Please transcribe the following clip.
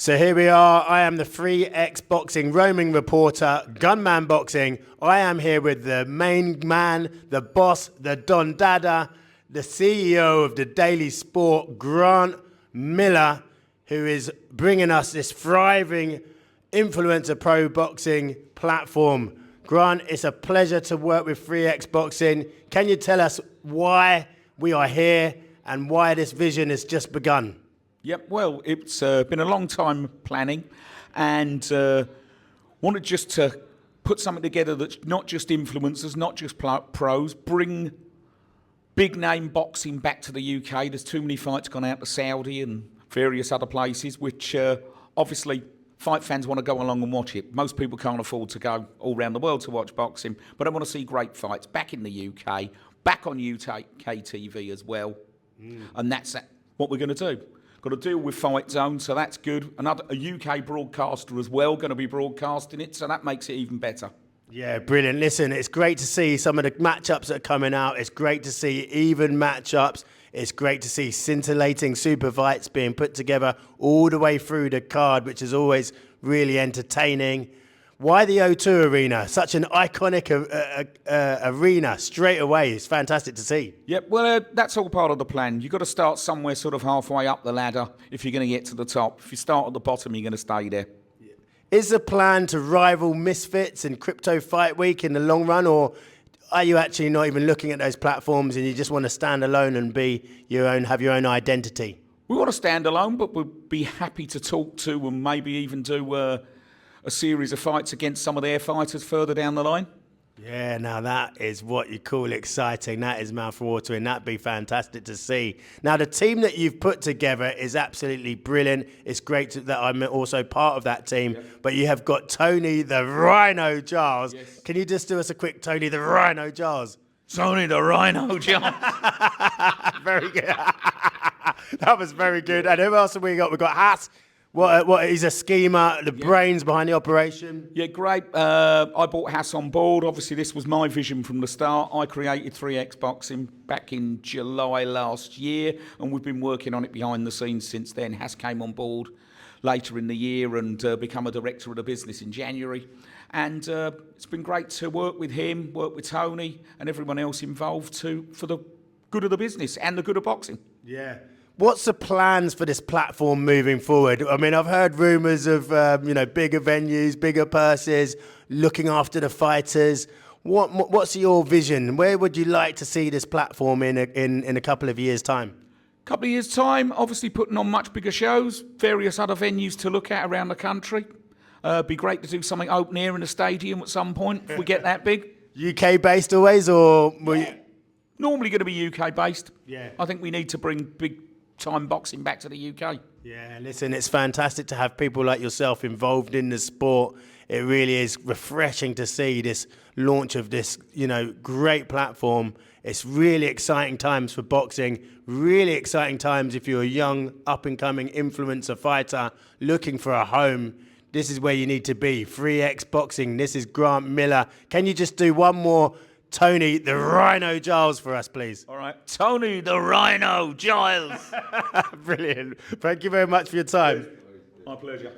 So here we are. I am the Free X Boxing roaming reporter, Gunman Boxing. I am here with the main man, the boss, the Don Dada, the CEO of the Daily Sport, Grant Miller, who is bringing us this thriving influencer pro boxing platform. Grant, it's a pleasure to work with Free X Boxing. Can you tell us why we are here and why this vision has just begun? Yep, well, it's been a long time planning, and wanted just to put something together that's not just influencers, not just pros, bring big name boxing back to the UK. There's too many fights gone out to Saudi and various other places, which obviously fight fans want to go along and watch it. Most people can't afford to go all around the world to watch boxing, but I want to see great fights back in the UK, back on UK TV as well, and that's what we're going to do. Got to deal with Fight Zone, so that's good. A UK broadcaster as well going to be broadcasting it, so that makes it even better. Yeah, brilliant. Listen, it's great to see some of the matchups that are coming out. It's great to see even matchups. It's great to see scintillating super fights being put together all the way through the card, which is always really entertaining. Why the O2 Arena? Such an iconic arena straight away. It's fantastic to see. Yep, well, that's all part of the plan. You've got to start somewhere sort of halfway up the ladder if you're going to get to the top. If you start at the bottom, you're going to stay there. Is the plan to rival Misfits and Crypto Fight Week in the long run, or are you actually not even looking at those platforms and you just want to stand alone and be your own, have your own identity? We want to stand alone, but we'd be happy to talk to and maybe even do a series of fights against some of their fighters further down the line. Yeah, now that is what you call exciting. That is mouth-watering. That'd be fantastic to see. Now, the team that you've put together is absolutely brilliant. It's great that I'm also part of that team. Yep. But you have got Tony the Rhino Giles. Yes. Can you just do us a quick Tony the Rhino Giles? Tony the Rhino Giles. Very good. That was very good. And who else have we got? We've got Haas. What he's a schemer, the brains behind the operation. Yeah, great. I brought Haas on board. Obviously, this was my vision from the start. I created 3X Boxing back in July last year, and we've been working on it behind the scenes since then. Haas came on board later in the year and become a director of the business in January. And it's been great to work with him, work with Tony and everyone else involved for the good of the business and the good of boxing. Yeah. What's the plans for this platform moving forward? I mean, I've heard rumours of bigger venues, bigger purses, looking after the fighters. What's your vision? Where would you like to see this platform in a couple of years' time? Couple of years' time, obviously putting on much bigger shows, various other venues to look at around the country. Be great to do something open air in a stadium at some point if we get that big. UK based always, or normally going to be UK based. Yeah. I think we need to bring big time boxing back to the UK. Yeah, listen, it's fantastic to have people like yourself involved in the sport. It really is refreshing to see this launch of this, great platform. It's really exciting times for boxing, really exciting times if you're a young, up-and-coming influencer fighter looking for a home. This is where you need to be. Free X Boxing. This is Grant Miller. Can you just do one more Tony the Rhino Giles for us, please? All right. Tony the Rhino Giles. Brilliant. Thank you very much for your time. My pleasure.